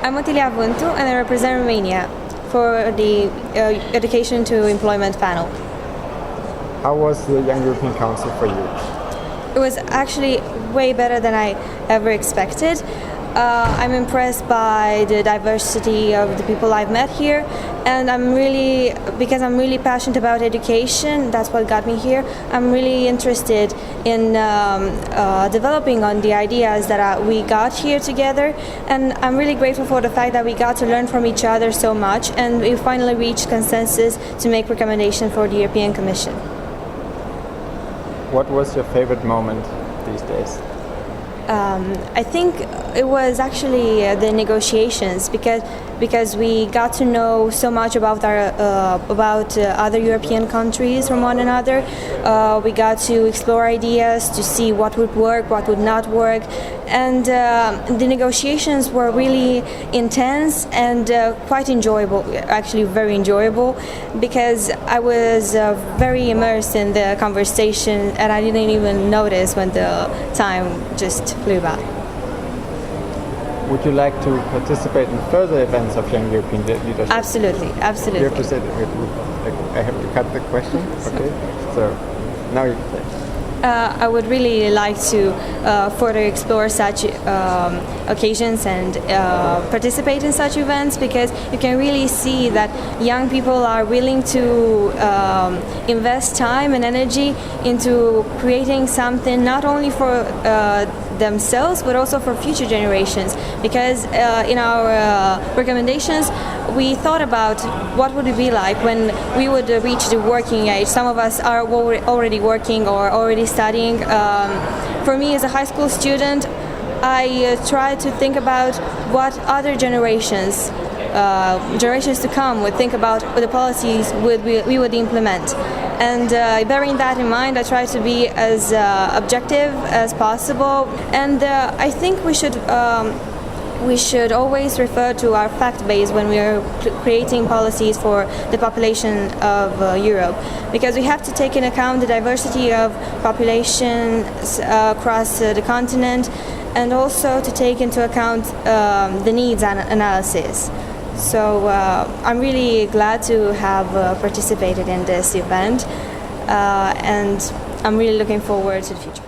I'm Otilia Vîntu and I represent Romania for the Education to Employment panel. How was the Young European Council for you? It was actually way better than I ever expected. I'm impressed by the diversity of the people I've met here, and because I'm really passionate about education, that's what got me here. I'm really interested in developing on the ideas that we got here together, and I'm really grateful for the fact that we got to learn from each other so much, and we finally reached consensus to make recommendations for the European Commission. What was your favorite moment these days? I think it was actually the negotiations because we got to know so much about other European countries from one another. We got to explore ideas to see what would work, what would not work, and the negotiations were really intense and quite enjoyable. Actually, very enjoyable because I was very immersed in the conversation and I didn't even notice when the time just flew by. Would you like to participate in further events of Young European Leadership? Absolutely, absolutely. You have to say I have to cut the question. Okay, so now you can say. I would really like to further explore such occasions and participate in such events because you can really see that young people are willing to invest time and energy into creating something not only for themselves but also for future generations, because in our recommendations we thought about what would it be like when we would reach the working age. Some of us are already working or already studying. For me as a high school student, I try to think about what other generations to come would think about the policies we would implement. And bearing that in mind, I try to be as objective as possible. And I think we should always refer to our fact base when we are creating policies for the population of Europe, because we have to take into account the diversity of populations across the continent, and also to take into account the needs analysis. So I'm really glad to have participated in this event, and I'm really looking forward to the future.